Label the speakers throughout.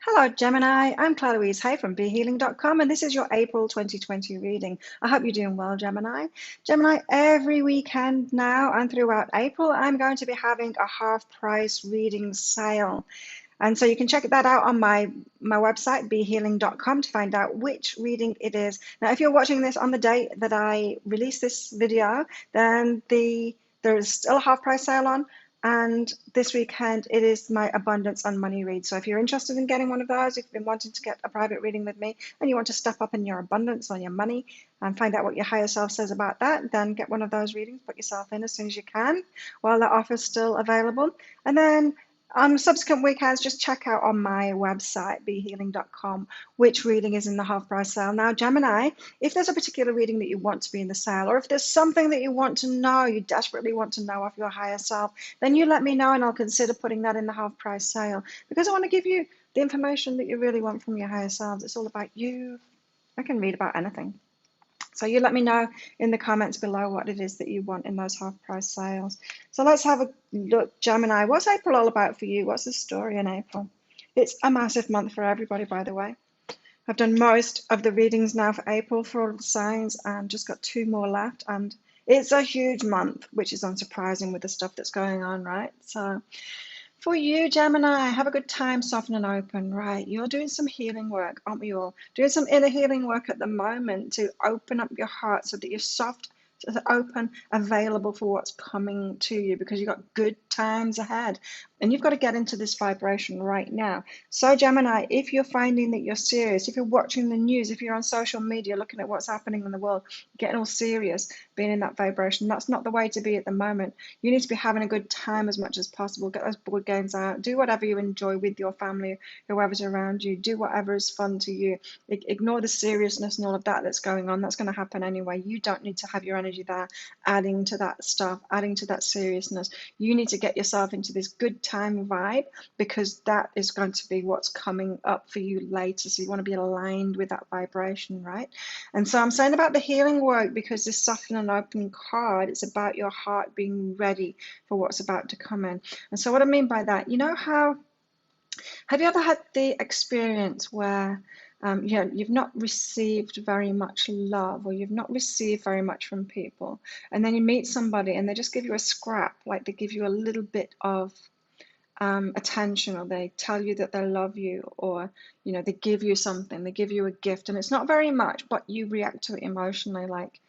Speaker 1: Hello, Gemini. I'm Claire Louise Hay from BeHealing.com, and this is your April 2020 reading. I hope you're doing well, Gemini. Gemini, every weekend now and throughout April, I'm going to be having a half-price reading sale. And so you can check that out on my website, BeHealing.com, to find out which reading it is. Now, if you're watching this on the date that I release this video, then there is still a half-price sale on. And this weekend, it is my abundance and money read. So if you're interested in getting one of those, if you've been wanting to get a private reading with me and you want to step up in your abundance or your money and find out what your higher self says about that, then get one of those readings, put yourself in as soon as you can while the offer's still available. And then on subsequent weekends, just check out on my website, behealing.com, which reading is in the half price sale. Now, Gemini, if there's a particular reading that you want to be in the sale, or if there's something that you want to know, you desperately want to know of your higher self, then you let me know and I'll consider putting that in the half price sale, because I want to give you the information that you really want from your higher selves. It's all about you. I can read about anything. So you let me know in the comments below what it is that you want in those half-price sales. So let's have a look, Gemini. What's April all about for you? What's the story in April? It's a massive month for everybody, by the way. I've done most of the readings now for April for all the signs and just got 2 more left. And it's a huge month, which is unsurprising with the stuff that's going on, right? So for you, Gemini, have a good time, soften and open, right? You're doing some healing work, aren't we all? Doing some inner healing work at the moment to open up your heart so that you're soft, open, available for what's coming to you, because you've got good times ahead. And you've got to get into this vibration right now. So Gemini, if you're finding that you're serious, if you're watching the news, if you're on social media looking at what's happening in the world, getting all serious, being in that vibration, that's not the way to be at the moment. You need to be having a good time as much as possible. Get those board games out. Do whatever you enjoy with your family, whoever's around you. Do whatever is fun to you. Ignore the seriousness and all of that that's going on. That's going to happen anyway. You don't need to have your energy there adding to that stuff, adding to that seriousness. You need to get yourself into this good time vibe, because that is going to be what's coming up for you later. So you want to be aligned with that vibration, right? And so I'm saying about the healing work, because this soften and open card, it's about your heart being ready for what's about to come in. And so what I mean by that, you know how, have you ever had the experience where you've not received very much love, or you've not received very much from people, and then you meet somebody and they just give you a scrap, like they give you a little bit of attention, or they tell you that they love you, or they give you something, they give you a gift, and it's not very much, but you react to it emotionally like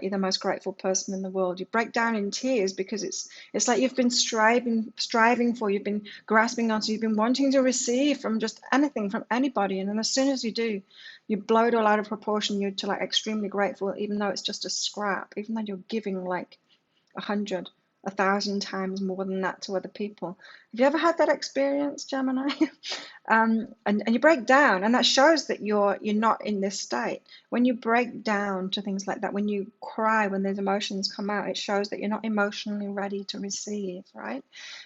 Speaker 1: you're the most grateful person in the world. You break down in tears, because it's like you've been striving for, you've been grasping onto, you've been wanting to receive from just anything, from anybody, and then as soon as you do, you blow it all out of proportion. You're like extremely grateful, even though it's just a scrap, even though you're giving like 100, 1,000 times more than that to other people. Have you ever had that experience, Gemini? And you break down, and that shows that you're not in this state. When you break down to things like that, when you cry, when those emotions come out, it shows that you're not emotionally ready to receive, right?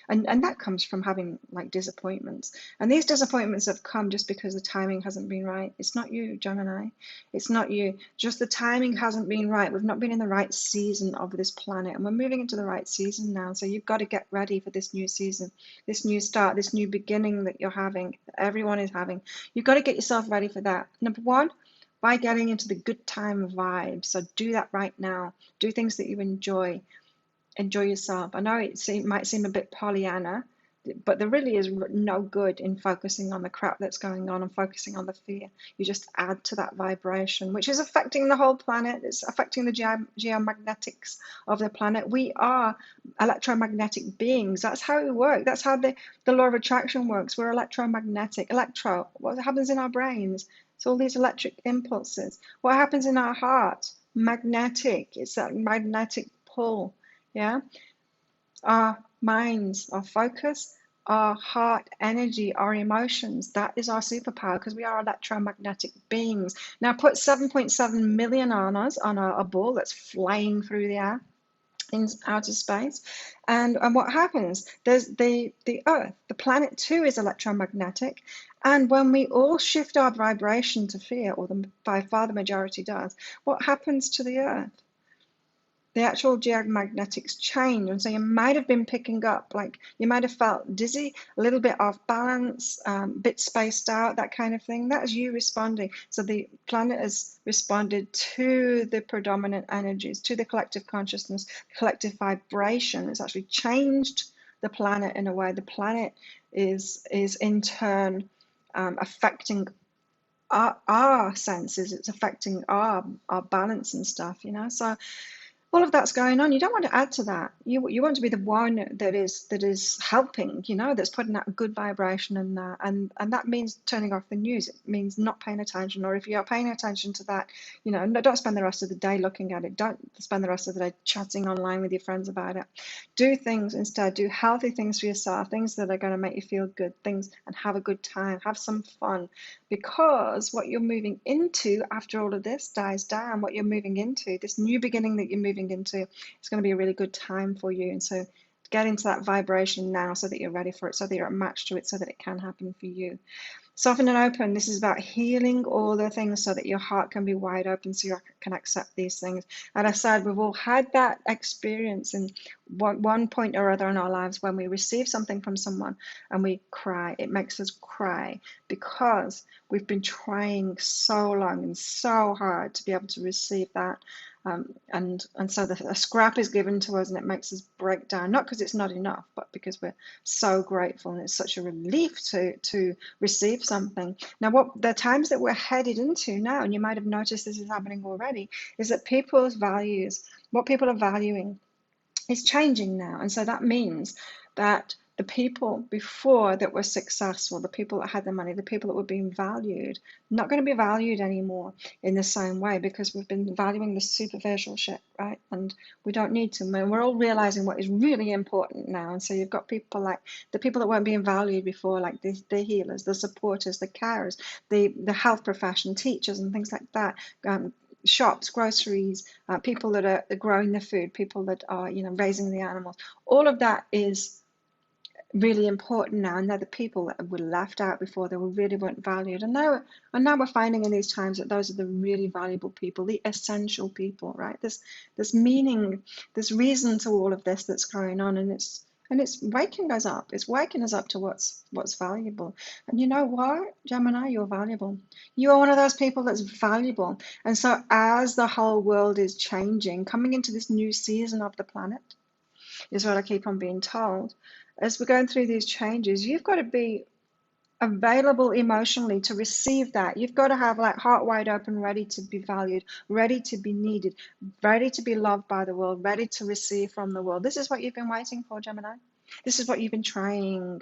Speaker 1: And that comes from having like disappointments. And these disappointments have come just because the timing hasn't been right. It's not you, Gemini. It's not you. Just the timing hasn't been right. We've not been in the right season of this planet, and we're moving into the right season now. So you've got to get ready for this new season, this new start, this new beginning that you're having, that everyone is having. You've got to get yourself ready for that. Number one, by getting into the good time vibe. So do that right now. Do things that you enjoy. Enjoy yourself. I know it might seem a bit Pollyanna, but there really is no good in focusing on the crap that's going on and focusing on the fear. You just add to that vibration, which is affecting the whole planet. It's affecting the geomagnetics of the planet. We are electromagnetic beings. That's how we work. That's how the law of attraction works. We're electromagnetic. What happens in our brains? It's all these electric impulses. What happens in our heart? Magnetic. It's that magnetic pull. Yeah. Our minds, our focus, our heart energy, our emotions, that is our superpower, because we are electromagnetic beings. Now put 7.7 million on us, on a ball that's flying through the air in outer space, and what happens? There's the Earth, the planet too is electromagnetic, and when we all shift our vibration to fear, or by far the majority does, what happens to the Earth? the actual geomagnetics change. And so you might have been picking up, like you might have felt dizzy, a little bit off balance, a bit spaced out, that kind of thing. That is you responding. So the planet has responded to the predominant energies, to the collective consciousness, collective vibration. It's actually changed the planet in a way. The planet is in turn affecting our senses. It's affecting our balance and stuff, you know. So all of that's going on. You don't want to add to that. You want to be the one that is helping, you know, that's putting out a good vibration, and that means turning off the news. It means not paying attention, or if you're paying attention to that, you know, don't spend the rest of the day looking at it. Don't spend the rest of the day chatting online with your friends about it. Do things instead. Do healthy things for yourself, things that are going to make you feel good, things, and have a good time, have some fun, because what you're moving into after all of this dies down, what you're moving into, this new beginning that you're moving into, it's going to be a really good time for you. And so get into that vibration now so that you're ready for it, so that you're matched to it, so that it can happen for you. Soften and open. This is about healing all the things so that your heart can be wide open, so you can accept these things. And I said, we've all had that experience in one point or other in our lives when we receive something from someone and we cry. It makes us cry because we've been trying so long and so hard to be able to receive that. And so a scrap is given to us and it makes us break down, not because it's not enough, but because we're so grateful, and it's such a relief to receive something. Now, what the times that we're headed into now, and you might have noticed this is happening already, is that people's values, what people are valuing, is changing now. And so that means that the people before that were successful, the people that had the money, the people that were being valued, not going to be valued anymore in the same way, because we've been valuing the superficial shit, right? And we don't need to. And we're all realizing what is really important now. And so you've got people like the people that weren't being valued before, like the healers, the supporters, the carers, the health profession, teachers, and things like that. Shops, groceries, people that are growing the food, people that are, you know, raising the animals. All of that is really important now, and they're the people that were left out before. They really weren't valued, and now we're finding in these times that those are the really valuable people, the essential people, right? This meaning, this reason to all of this that's going on, and it's waking us up. It's waking us up to what's valuable. And you know what, Gemini, you're valuable. You are one of those people that's valuable. And so as the whole world is changing, coming into this new season of the planet, is what I keep on being told. As we're going through these changes, you've got to be available emotionally to receive that. You've got to have like heart wide open, ready to be valued, ready to be needed, ready to be loved by the world, ready to receive from the world. This is what you've been waiting for, Gemini. This is what you've been trying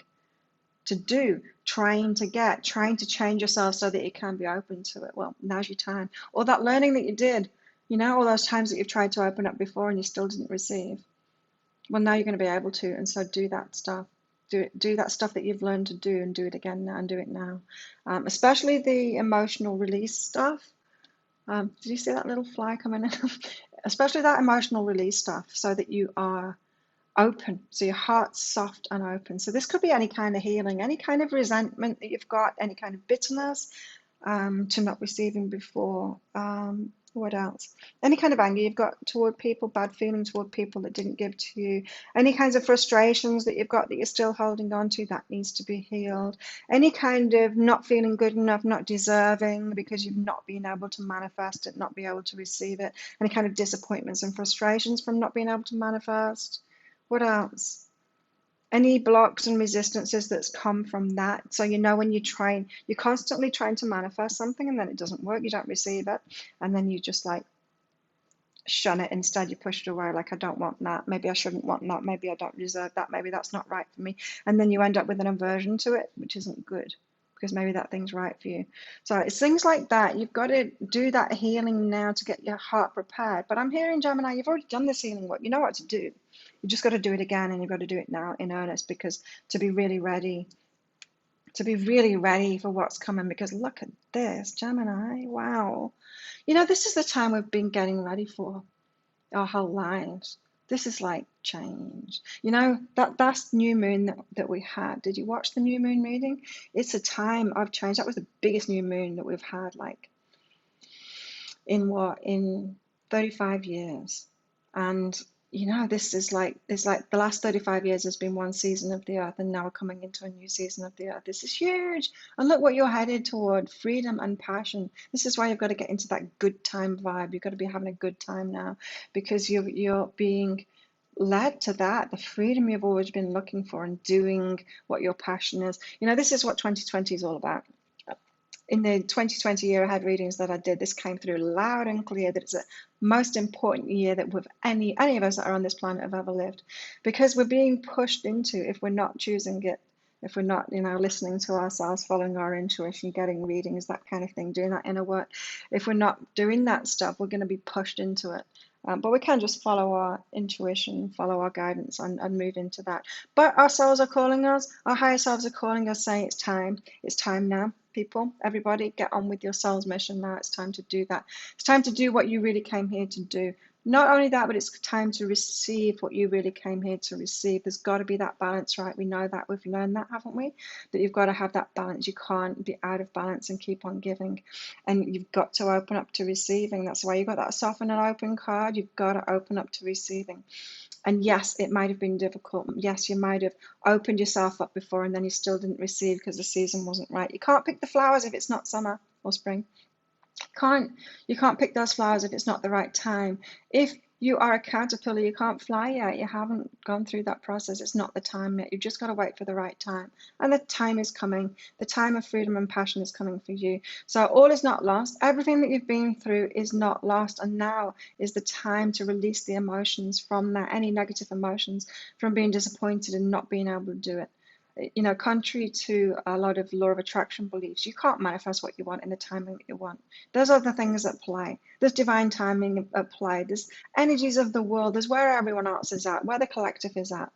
Speaker 1: to do, trying to get, trying to change yourself so that you can be open to it. Well, now's your time. All that learning that you did, you know, all those times that you've tried to open up before and you still didn't receive. Well, now you're going to be able to, and so do that stuff. Do that stuff that you've learned to do, and do it again now, and do it now. Especially the emotional release stuff. Did you see that little fly coming in? Especially that emotional release stuff, so that you are open, so your heart's soft and open. So this could be any kind of healing, any kind of resentment that you've got, any kind of bitterness to not receiving before. What else? Any kind of anger you've got toward people, bad feeling toward people that didn't give to you, any kinds of frustrations that you've got that you're still holding on to, that needs to be healed. Any kind of not feeling good enough, not deserving because you've not been able to manifest it, not be able to receive it. Any kind of disappointments and frustrations from not being able to manifest. What else? Any blocks and resistances that's come from that. So you know when you're constantly trying to manifest something and then it doesn't work, you don't receive it, and then you just like shun it. Instead you push it away, like I don't want that, maybe I shouldn't want that, maybe I don't deserve that, maybe that's not right for me, and then you end up with an aversion to it, which isn't good, because maybe that thing's right for you. So it's things like that. You've got to do that healing now to get your heart prepared. But I'm hearing, Gemini, you've already done this healing work. You know what to do. You just got to do it again, and you've got to do it now in earnest, because to be really ready for what's coming. Because look at this, Gemini, wow. You know, this is the time we've been getting ready for our whole lives. This is like change. You know, that's new moon that we had. Did you watch the new moon reading? It's a time of change. That was the biggest new moon that we've had, like in 35 years. And you know, this is like, it's like the last 35 years has been one season of the earth, and now we're coming into a new season of the earth. This is huge. And look what you're headed toward, freedom and passion. This is why you've got to get into that good time vibe. You've got to be having a good time now, because you're being led to that, the freedom you've always been looking for, and doing what your passion is. You know, this is what 2020 is all about. In the 2020 year ahead readings that I did, this came through loud and clear that it's the most important year that we've any of us that are on this planet have ever lived, because we're being pushed into, if we're not choosing it, if we're not, you know, listening to ourselves, following our intuition, getting readings, that kind of thing, doing that inner work, if we're not doing that stuff, we're going to be pushed into it. But we can just follow our intuition, follow our guidance, and move into that. But our souls are calling us, our higher selves are calling us, saying it's time now. People, everybody, get on with your soul's mission now. It's time to do that. It's time to do what you really came here to do. Not only that, but it's time to receive what you really came here to receive. There's got to be that balance, right? We know that. We've learned that, haven't we? That you've got to have that balance. You can't be out of balance and keep on giving. And you've got to open up to receiving. That's why you've got that soften and open card. You've got to open up to receiving. And yes, it might have been difficult. Yes, you might have opened yourself up before and then you still didn't receive because the season wasn't right. You can't pick the flowers if it's not summer or spring. You can't pick those flowers if it's not the right time. If you are a caterpillar, you can't fly yet. You haven't gone through that process. It's not the time yet. You've just got to wait for the right time. And the time is coming. The time of freedom and passion is coming for you. So all is not lost. Everything that you've been through is not lost. And now is the time to release the emotions from that, any negative emotions, from being disappointed and not being able to do it. You know, contrary to a lot of law of attraction beliefs, you can't manifest what you want in the timing that you want. There's other things at play. There's divine timing at play. There's energies of the world. There's where everyone else is at, where the collective is at.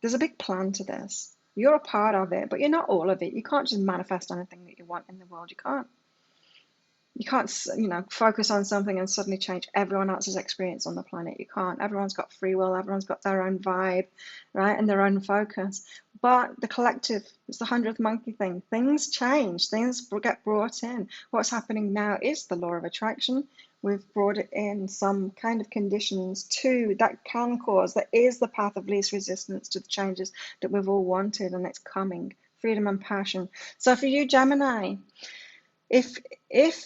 Speaker 1: There's a big plan to this. You're a part of it, but you're not all of it. You can't just manifest anything that you want in the world. You can't. You can't, you know, focus on something and suddenly change everyone else's experience on the planet. You can't. Everyone's got free will. Everyone's got their own vibe, right, and their own focus. But the collective, it's the 100th monkey thing. Things change. Things get brought in. What's happening now is the law of attraction. We've brought it in some kind of conditions too that can cause, that is the path of least resistance to the changes that we've all wanted, and it's coming. Freedom and passion. So for you, Gemini, if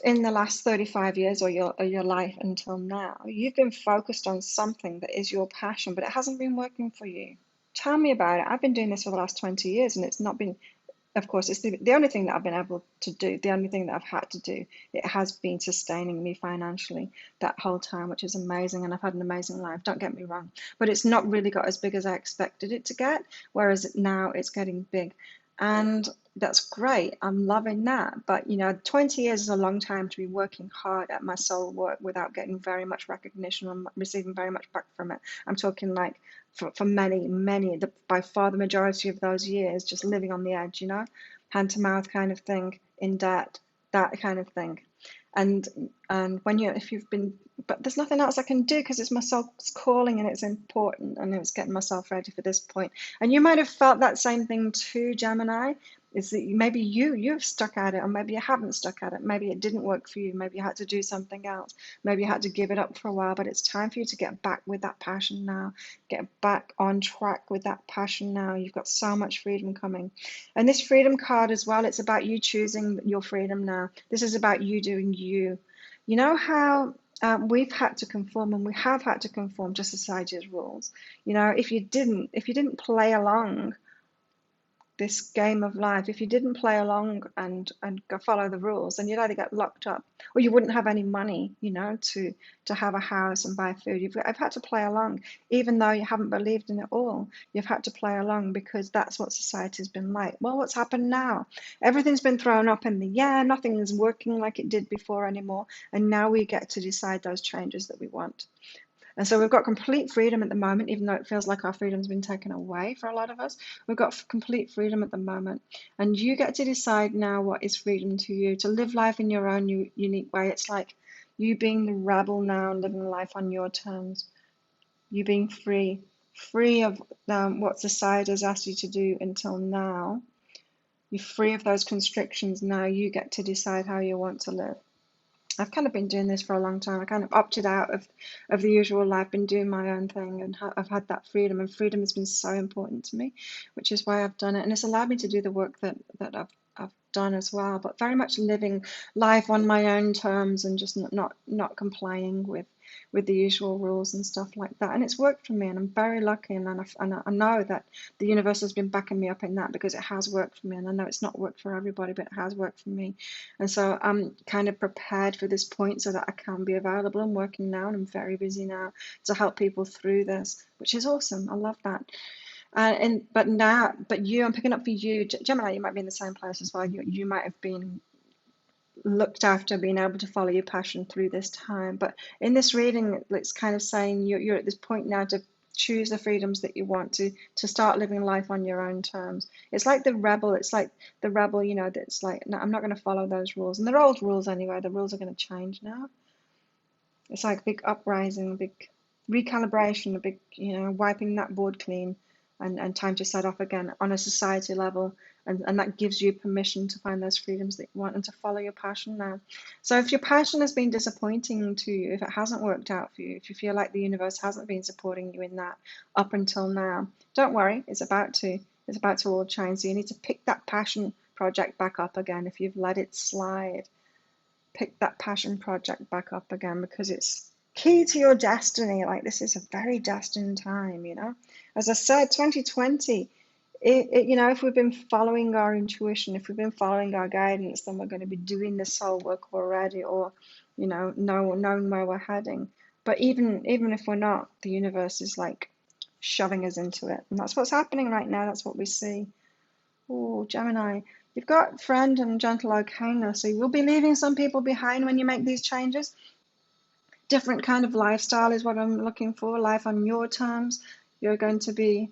Speaker 1: in the last 35 years or your life until now, you've been focused on something that is your passion, but it hasn't been working for you, tell me about it. I've been doing this for the last 20 years and it's not been, of course, it's the only thing that I've been able to do, the only thing that I've had to do. It has been sustaining me financially that whole time, which is amazing. And I've had an amazing life, don't get me wrong, but it's not really got as big as I expected it to get, whereas now it's getting big. And that's great. I'm loving that. But, you know, 20 years is a long time to be working hard at my soul work without getting very much recognition and receiving very much back from it. I'm talking like for many, by far the majority of those years, just living on the edge, you know, hand to mouth kind of thing, in debt, that kind of thing. And when if you've been, but there's nothing else I can do because it's my soul's calling and it's important and it's getting myself ready for this point. And you might have felt that same thing too, Gemini, is that maybe you've stuck at it, or maybe you haven't stuck at it. Maybe it didn't work for you. Maybe you had to do something else. Maybe you had to give it up for a while, but it's time for you to get back with that passion now. Get back on track with that passion now. You've got so much freedom coming. And this freedom card as well, it's about you choosing your freedom now. This is about you doing you. You know how we've had to conform, and we have had to conform to society's rules. You know, if you didn't play along this game of life, if you didn't play along and go follow the rules, then you'd either get locked up or you wouldn't have any money, you know, to have a house and buy food. I've had to play along, even though you haven't believed in it all. You've had to play along because that's what society's been like. Well, what's happened now? Everything's been thrown up in the air. Nothing is working like it did before anymore. And now we get to decide those changes that we want. And so we've got complete freedom at the moment, even though it feels like our freedom's been taken away for a lot of us. We've got complete freedom at the moment. And you get to decide now what is freedom to you, to live life in your own unique way. It's like you being the rebel now, living life on your terms. You being free of what society has asked you to do until now. You're free of those constrictions now. You get to decide how you want to live. I've kind of been doing this for a long time. I kind of opted out of the usual life, been doing my own thing, and I've had that freedom, and freedom has been so important to me, which is why I've done it, and it's allowed me to do the work that I've done as well, but very much living life on my own terms and just not complying with the usual rules and stuff like that. And it's worked for me, and I'm very lucky, and I know that the universe has been backing me up in that, because it has worked for me, and I know it's not worked for everybody, but it has worked for me. And so I'm kind of prepared for this point so that I can be available. I'm working now, and I'm very busy now to help people through this, which is awesome. I love that. But you, I'm picking up for you, Gemini. You might be in the same place as well. You might have been looked after, being able to follow your passion through this time. But in this reading, it's kind of saying you're at this point now to choose the freedoms that you want, to start living life on your own terms. It's like the rebel. It's like the rebel, that's like, no, I'm not going to follow those rules. And they're old rules anyway. The rules are going to change now. It's like a big uprising, a big recalibration, a big, wiping that board clean, and time to set off again on a society level. And that gives you permission to find those freedoms that you want and to follow your passion now. So if your passion has been disappointing to you, if it hasn't worked out for you, if you feel like the universe hasn't been supporting you in that up until now, don't worry, it's about to all change. So you need to pick that passion project back up again if you've let it slide. Pick that passion project back up again, because it's key to your destiny. Like, this is a very destined time, As I said, 2020, if we've been following our intuition, if we've been following our guidance, then we're going to be doing the soul work already, or, knowing where we're heading. But even if we're not, the universe is like shoving us into it. And that's what's happening right now. That's what we see. Oh, Gemini, you've got friend and gentle arcana, so you will be leaving some people behind when you make these changes. Different kind of lifestyle is what I'm looking for, life on your terms. You're going to be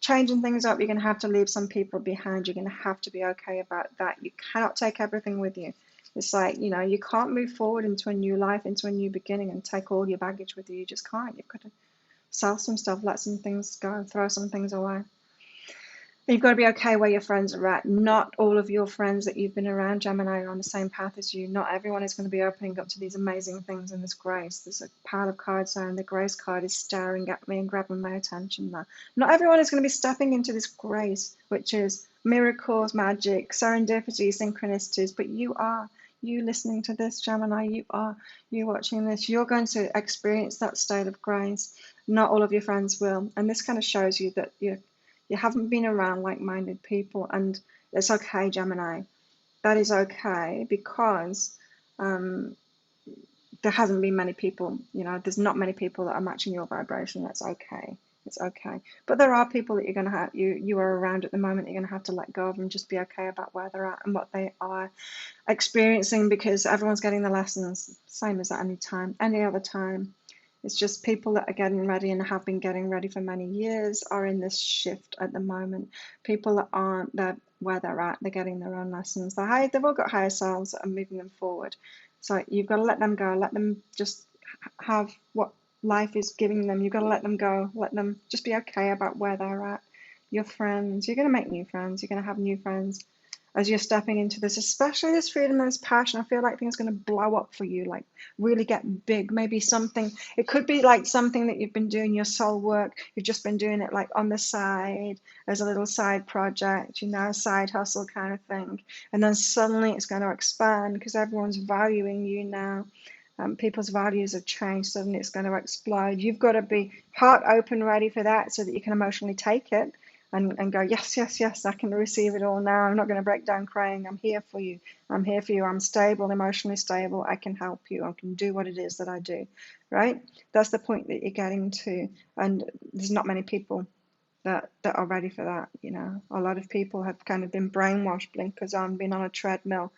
Speaker 1: changing things up. You're going to have to leave some people behind. You're going to have to be okay about that. You cannot take everything with you. It's like, you can't move forward into a new life, into a new beginning, and take all your baggage with you. You just can't. You've got to sell some stuff, let some things go, throw some things away. You've got to be okay where your friends are at. Not all of your friends that you've been around, Gemini, are on the same path as you. Not everyone is going to be opening up to these amazing things in this grace. There's a pile of cards there, and the grace card is staring at me and grabbing my attention there. Not everyone is going to be stepping into this grace, which is miracles, magic, serendipity, synchronicities, but you are. You listening to this, Gemini, you watching this, you're going to experience that state of grace. Not all of your friends will. And this kind of shows you that you haven't been around like-minded people, and it's okay, Gemini. That is okay, because there hasn't been many people, there's not many people that are matching your vibration. That's okay. It's okay. But there are people that you're going to have, you are around at the moment, you're going to have to let go of and just be okay about where they're at and what they are experiencing, because everyone's getting the lessons, same as at any other time. It's just people that are getting ready and have been getting ready for many years are in this shift at the moment. People that aren't where they're at, they're getting their own lessons. They've all got higher selves that are moving them forward. So you've got to let them go. Let them just have what life is giving them. You've got to let them go. Let them just be okay about where they're at. Your friends, you're going to make new friends. You're going to have new friends as you're stepping into this, especially this freedom and this passion. I feel like things are going to blow up for you, like really get big. Maybe something, it could be like something that you've been doing, your soul work. You've just been doing it like on the side as a little side project, a side hustle kind of thing. And then suddenly it's going to expand because everyone's valuing you now. People's values have changed. Suddenly it's going to explode. You've got to be heart open, ready for that, so that you can emotionally take it. And go, yes, yes, yes, I can receive it all now. I'm not going to break down crying. I'm here for you. I'm here for you. I'm stable, emotionally stable. I can help you. I can do what it is that I do, right? That's the point that you're getting to. And there's not many people that are ready for that, A lot of people have kind of been brainwashed, blinkers on, been on a treadmill,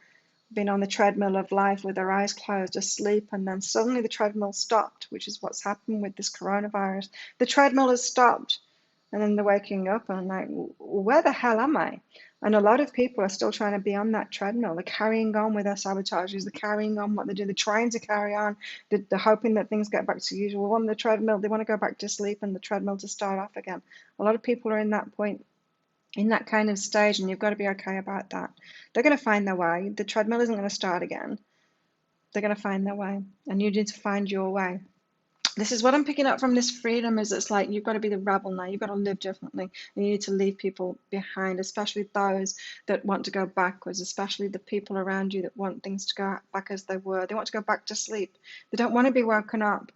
Speaker 1: been on the treadmill of life with their eyes closed, asleep, and then suddenly the treadmill stopped, which is what's happened with this coronavirus. The treadmill has stopped. And then they're waking up and I'm like, where the hell am I? And a lot of people are still trying to be on that treadmill. They're carrying on with their sabotages. They're carrying on what they do. They're trying to carry on. They're hoping that things get back to usual. On the treadmill, they want to go back to sleep and the treadmill to start off again. A lot of people are in that point, in that kind of stage, and you've got to be okay about that. They're going to find their way. The treadmill isn't going to start again. They're going to find their way, and you need to find your way. This is what I'm picking up from this freedom, is it's like you've got to be the rebel now. You've got to live differently. And you need to leave people behind, especially those that want to go backwards, especially the people around you that want things to go back as they were. They want to go back to sleep. They don't want to be woken up.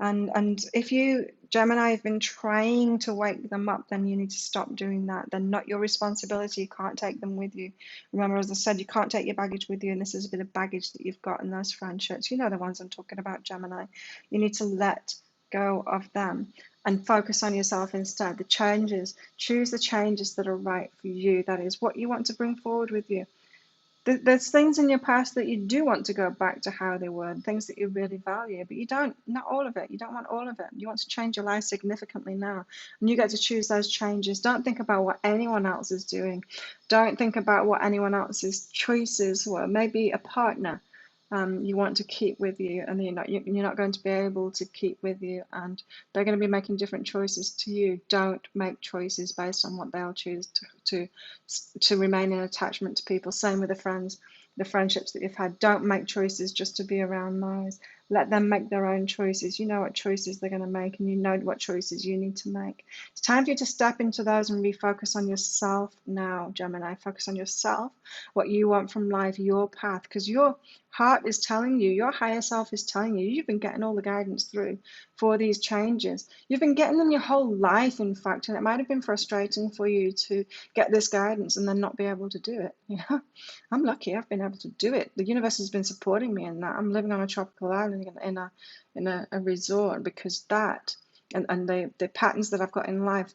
Speaker 1: And if you, Gemini, have been trying to wake them up, then you need to stop doing that. They're not your responsibility. You can't take them with you. Remember, as I said, you can't take your baggage with you, and this is a bit of baggage that you've got in those friendships. You know the ones I'm talking about, Gemini. You need to let go of them and focus on yourself instead. The changes, choose the changes that are right for you. That is what you want to bring forward with you. There's things in your past that you do want to go back to how they were, things that you really value, but you don't, not all of it. You don't want all of it. You want to change your life significantly now, and you get to choose those changes. Don't think about what anyone else is doing. Don't think about what anyone else's choices were. Maybe a partner you want to keep with you, and you're not going to be able to keep with you, and they're going to be making different choices to you. Don't make choices based on what they'll choose to remain in attachment to people. Same with the friends, the friendships that you've had. Don't make choices just to be around those. Let them make their own choices. You know what choices they're going to make, and you know what choices you need to make. It's time for you to step into those and refocus on yourself now, Gemini. Focus on yourself, what you want from life, your path, because your heart is telling you, your higher self is telling you, you've been getting all the guidance through for these changes. You've been getting them your whole life, in fact, and it might have been frustrating for you to get this guidance and then not be able to do it. You know, I'm lucky I've been able to do it. The universe has been supporting me in that. I'm living on a tropical island in a resort because that and the patterns that I've got in life,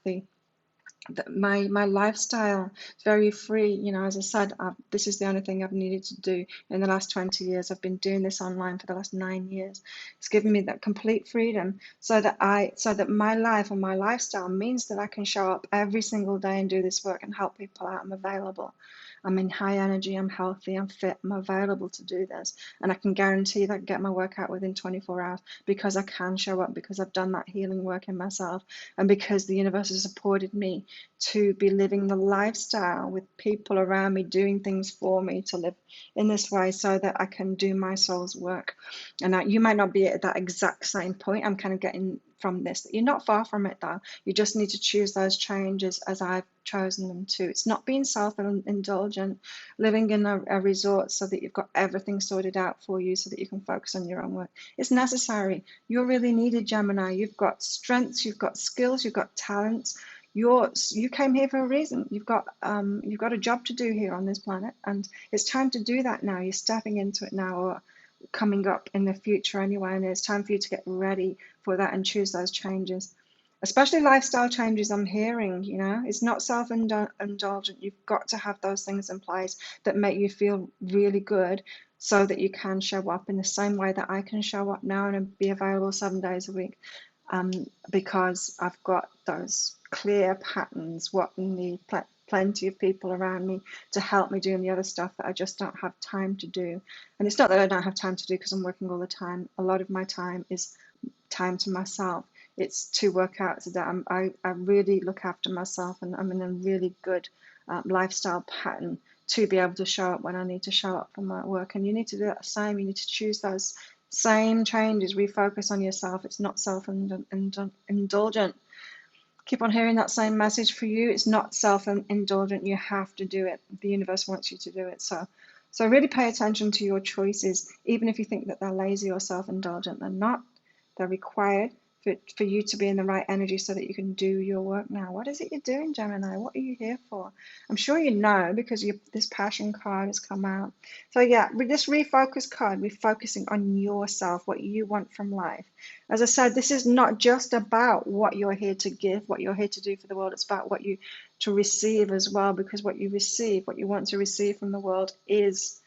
Speaker 1: my lifestyle is very free. You know, as I said, this is the only thing I've needed to do in the last 20 years. I've been doing this online for the last 9 years. It's given me that complete freedom so that my life and my lifestyle means that I can show up every single day and do this work and help people out. I'm available. I'm in high energy, I'm healthy, I'm fit, I'm available to do this. And I can guarantee that I get my work out within 24 hours because I can show up, because I've done that healing work in myself, and because the universe has supported me to be living the lifestyle with people around me doing things for me to live in this way so that I can do my soul's work. And you might not be at that exact same point. I'm kind of getting from this that you're not far from it, though. You just need to choose those changes as I've chosen them to. It's not being self-indulgent, living in a resort so that you've got everything sorted out for you so that you can focus on your own work. It's necessary. You're really needed, Gemini. You've got strengths, you've got skills, you've got talents. You came here for a reason. You've got a job to do here on this planet, and it's time to do that now. You're stepping into it now, or coming up in the future anyway, and it's time for you to get ready for that and choose those changes, especially lifestyle changes. I'm hearing, you know, it's not self-indulgent. You've got to have those things in place that make you feel really good so that you can show up in the same way that I can show up now and be available 7 days a week, because I've got those clear patterns, what we need, plenty of people around me to help me doing the other stuff that I just don't have time to do. And it's not that I don't have time to do because I'm working all the time. A lot of my time is time to myself. It's to work out so that I really look after myself, and I'm in a really good lifestyle pattern to be able to show up when I need to show up for my work. And you need to do that the same. You need to choose those same changes. Refocus on yourself. It's not self-indulgent. Keep on hearing that same message for you. It's not self-indulgent. You have to do it. The universe wants you to do it. So really pay attention to your choices, even if you think that they're lazy or self-indulgent. They're not. They're required for you to be in the right energy so that you can do your work now. What is it you're doing, Gemini? What are you here for? I'm sure you know, because this passion card has come out. So yeah, with this refocus card, we're focusing on yourself, what you want from life. As I said, this is not just about what you're here to give, what you're here to do for the world. It's about what you to receive as well, because what you receive, what you want to receive from the world is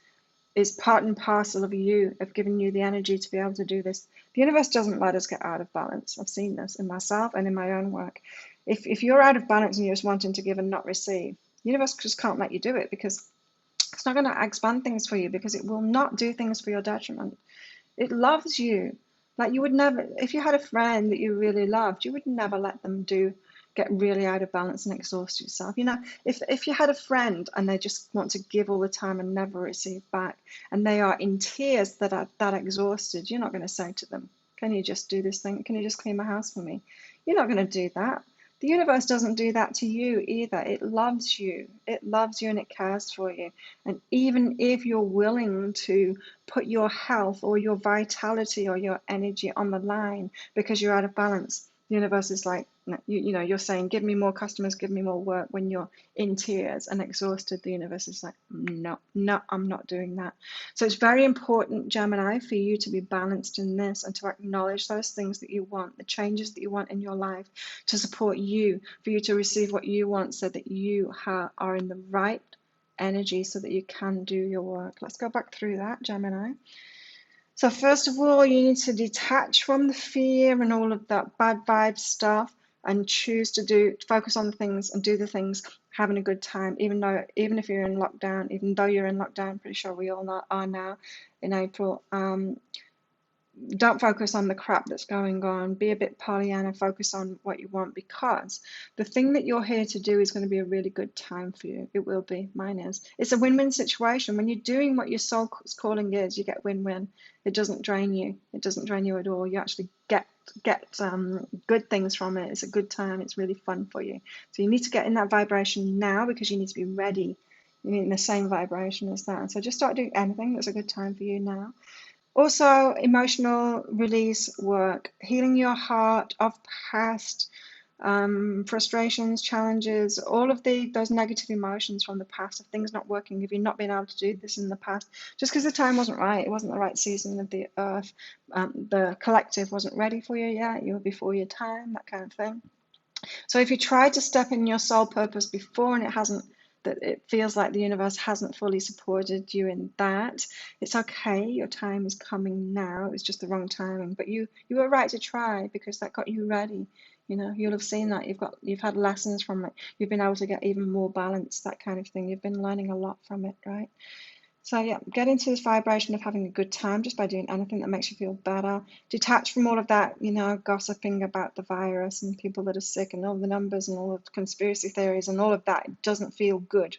Speaker 1: part and parcel of you, of giving you the energy to be able to do this. The universe doesn't let us get out of balance. I've seen this in myself and in my own work. If you're out of balance and you're just wanting to give and not receive, the universe just can't let you do it, because it's not going to expand things for you, because it will not do things for your detriment. It loves you. Like, you would never, if you had a friend that you really loved, you would never let them do get really out of balance and exhaust yourself. You know, if you had a friend and they just want to give all the time and never receive back, and they are in tears that are that exhausted, you're not going to say to them, can you just do this thing? Can you just clean my house for me? You're not going to do that. The universe doesn't do that to you either. It loves you. It loves you and it cares for you. And even if you're willing to put your health or your vitality or your energy on the line because you're out of balance, the universe is like, no, you know, you're saying, give me more customers, give me more work. When you're in tears and exhausted, the universe is like, no, no, I'm not doing that. So it's very important, Gemini, for you to be balanced in this and to acknowledge those things that you want, the changes that you want in your life, to support you, for you to receive what you want so that you are in the right energy so that you can do your work. Let's go back through that, Gemini. So first of all, you need to detach from the fear and all of that bad vibe stuff and choose to focus on the things and do the things, having a good time, even if you're in lockdown, even though you're in lockdown, pretty sure we all are now in April. Don't focus on the crap that's going on. Be a bit Pollyanna, focus on what you want, because the thing that you're here to do is going to be a really good time for you. It will be. Mine is. It's a win-win situation. When you're doing what your soul's calling is, you get win-win. It doesn't drain you. It doesn't drain you at all. You actually get good things from it. It's a good time. It's really fun for you. So you need to get in that vibration now, because you need to be ready. You need in the same vibration as that. So just start doing anything that's a good time for you now. Also, emotional release work, healing your heart of past frustrations, challenges, all of those negative emotions from the past, of things not working, if you've not been able to do this in the past, just because the time wasn't right, it wasn't the right season of the earth, the collective wasn't ready for you yet, you were before your time, that kind of thing. So if you tried to step in your soul purpose before and it feels like the universe hasn't fully supported you in that, it's okay. Your time is coming now. It's just the wrong timing. But you were right to try, because that got you ready. You know, you'll have seen that you've had lessons from it. You've been able to get even more balance, that kind of thing. You've been learning a lot from it, right? So yeah, get into this vibration of having a good time just by doing anything that makes you feel better. Detach from all of that, you know, gossiping about the virus and people that are sick and all the numbers and all of the conspiracy theories and all of that. It doesn't feel good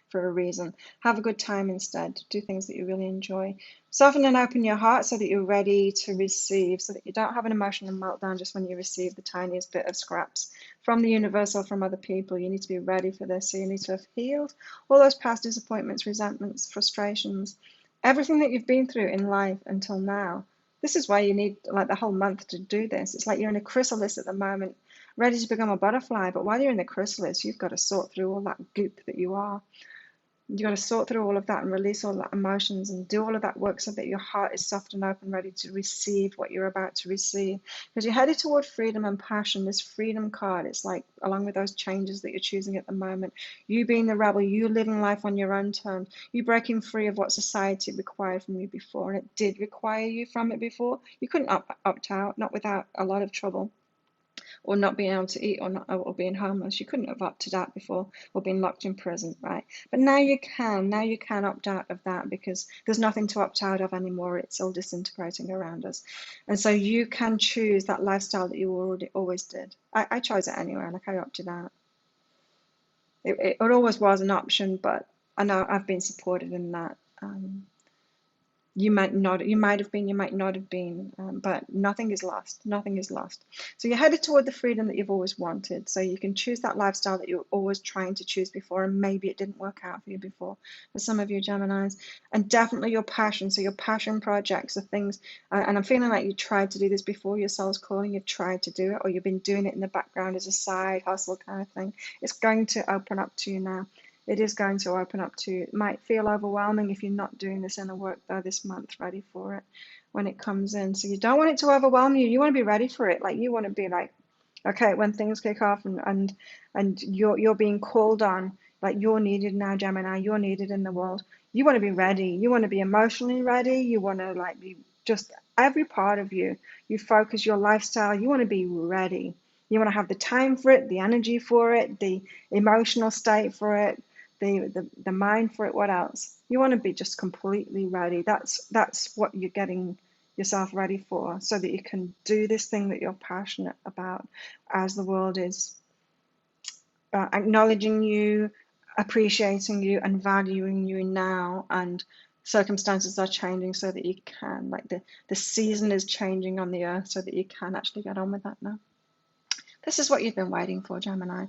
Speaker 1: for a reason. Have a good time instead. Do things that you really enjoy. Soften and open your heart so that you're ready to receive, so that you don't have an emotional meltdown just when you receive the tiniest bit of scraps from the universe or from other people. You need to be ready for this. So you need to have healed all those past disappointments, resentments, frustrations, everything that you've been through in life until now. This is why you need like the whole month to do this. It's like you're in a chrysalis at the moment, ready to become a butterfly. But while you're in the chrysalis, you've got to sort through all that goop that you are. You got to sort through all of that and release all that emotions and do all of that work so that your heart is soft and open, ready to receive what you're about to receive. Because you're headed toward freedom and passion. This freedom card, it's like, along with those changes that you're choosing at the moment, you being the rebel, you living life on your own terms, you breaking free of what society required from you before. And it did require you from it before. You couldn't opt out, not without a lot of trouble, or not being able to eat, or being homeless. You couldn't have opted out before, or being locked in prison, right? But now you can. Now you can opt out of that, because there's nothing to opt out of anymore. It's all disintegrating around us. And so you can choose that lifestyle that you always did. I chose it anyway, like I opted out. It always was an option, but I know I've been supported in that. You might not, you might have been, you might not have been, but nothing is lost. Nothing is lost. So you're headed toward the freedom that you've always wanted. So you can choose that lifestyle that you're always trying to choose before, and maybe it didn't work out for you before, for some of you Geminis. And definitely your passion. So your passion projects are things, and I'm feeling like you tried to do this before, your soul's calling, you've tried to do it, or you've been doing it in the background as a side hustle kind of thing. It's going to open up to you now. It is going to open up to you. It might feel overwhelming if you're not doing this inner work though this month, ready for it when it comes in. So you don't want it to overwhelm you. You want to be ready for it. Like, you want to be like, okay, when things kick off and you're being called on, like, you're needed now, Gemini, you're needed in the world. You want to be ready. You want to be emotionally ready. You want to like be just every part of you. You focus your lifestyle. You want to be ready. You want to have the time for it, the energy for it, the emotional state for it, the mind for it. What else? You want to be just completely ready. That's what you're getting yourself ready for, so that you can do this thing that you're passionate about as the world is acknowledging you, appreciating you, and valuing you now. And circumstances are changing so that you can, like the season is changing on the earth so that you can actually get on with that now. This is what you've been waiting for, Gemini.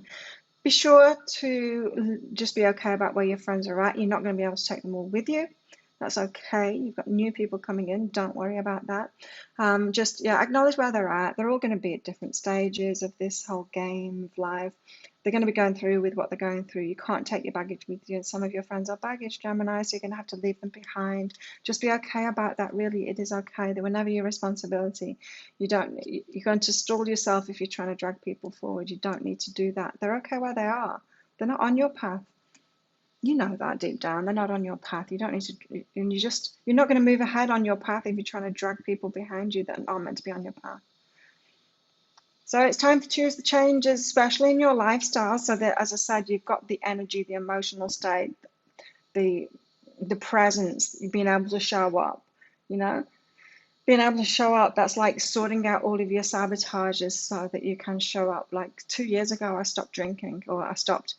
Speaker 1: Be sure to just be okay about where your friends are at. You're not going to be able to take them all with you. That's okay. You've got new people coming in. Don't worry about that. Just, yeah, acknowledge where they're at. They're all going to be at different stages of this whole game of life. They're going to be going through with what they're going through. You can't take your baggage with you. Some of your friends are baggage, Gemini, so you're going to have to leave them behind. Just be okay about that, really. It is okay. They were never your responsibility. You're going to stall yourself if you're trying to drag people forward. You don't need to do that. They're okay where they are. They're not on your path. You know that deep down. They're not on your path. You don't need to, and you're not going to move ahead on your path if you're trying to drag people behind you that aren't meant to be on your path. So it's time to choose the changes, especially in your lifestyle, so that, as I said, you've got the energy, the emotional state, the presence, being able to show up, you know? Being able to show up, that's like sorting out all of your sabotages so that you can show up. Like 2 years ago, I stopped drinking, or I stopped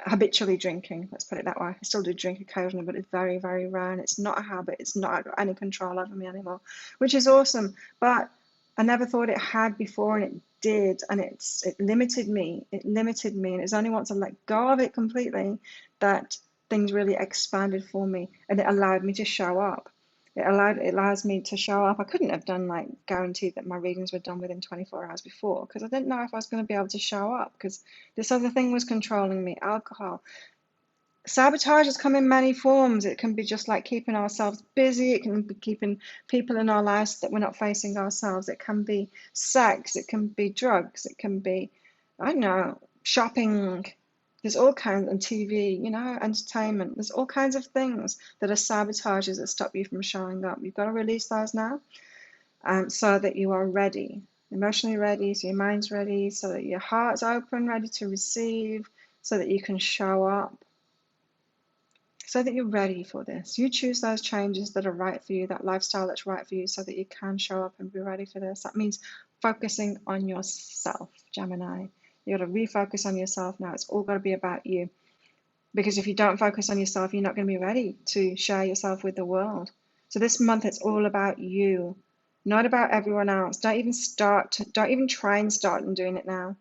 Speaker 1: habitually drinking, let's put it that way. I still do drink occasionally, but it's very, very rare, and it's not a habit. It's not got any control over me anymore, which is awesome. But I never thought it had before, and it did, and it limited me. It limited me, and it's only once I let go of it completely that things really expanded for me, and it allowed me to show up. It allows me to show up. I couldn't have done, like, guaranteed that my readings were done within 24 hours before, because I didn't know if I was going to be able to show up, because this other thing was controlling me, alcohol. Sabotage has come in many forms. It can be just like keeping ourselves busy. It can be keeping people in our lives that we're not facing ourselves. It can be sex. It can be drugs. It can be, I don't know, shopping. There's all kinds, and TV, you know, entertainment. There's all kinds of things that are sabotages that stop you from showing up. You've got to release those now, so that you are ready, emotionally ready, so your mind's ready, so that your heart's open, ready to receive, so that you can show up, so that you're ready for this. You choose those changes that are right for you, that lifestyle that's right for you, so that you can show up and be ready for this. That means focusing on yourself, Gemini. You got to refocus on yourself now. It's all got to be about you. Because if you don't focus on yourself, you're not going to be ready to share yourself with the world. So this month, it's all about you, not about everyone else. Don't even try and start and doing it now.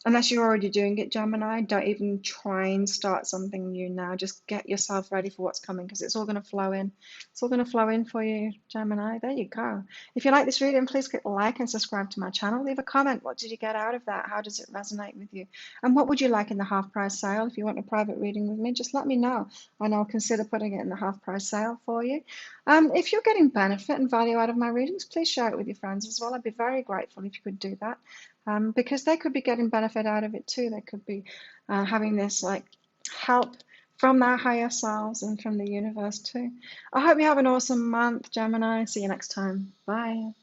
Speaker 1: Unless you're already doing it, Gemini, don't even try and start something new now. Just get yourself ready for what's coming, because it's all going to flow in. It's all going to flow in for you, Gemini. There you go. If you like this reading, please click like and subscribe to my channel. Leave a comment. What did you get out of that? How does it resonate with you? And what would you like in the half price sale? If you want a private reading with me, just let me know, and I'll consider putting it in the half price sale for you. If you're getting benefit and value out of my readings, please share it with your friends as well. I'd be very grateful if you could do that. Because they could be getting benefit out of it too. They could be having this, like, help from their higher selves and from the universe too. I hope you have an awesome month, Gemini. See you next time. Bye.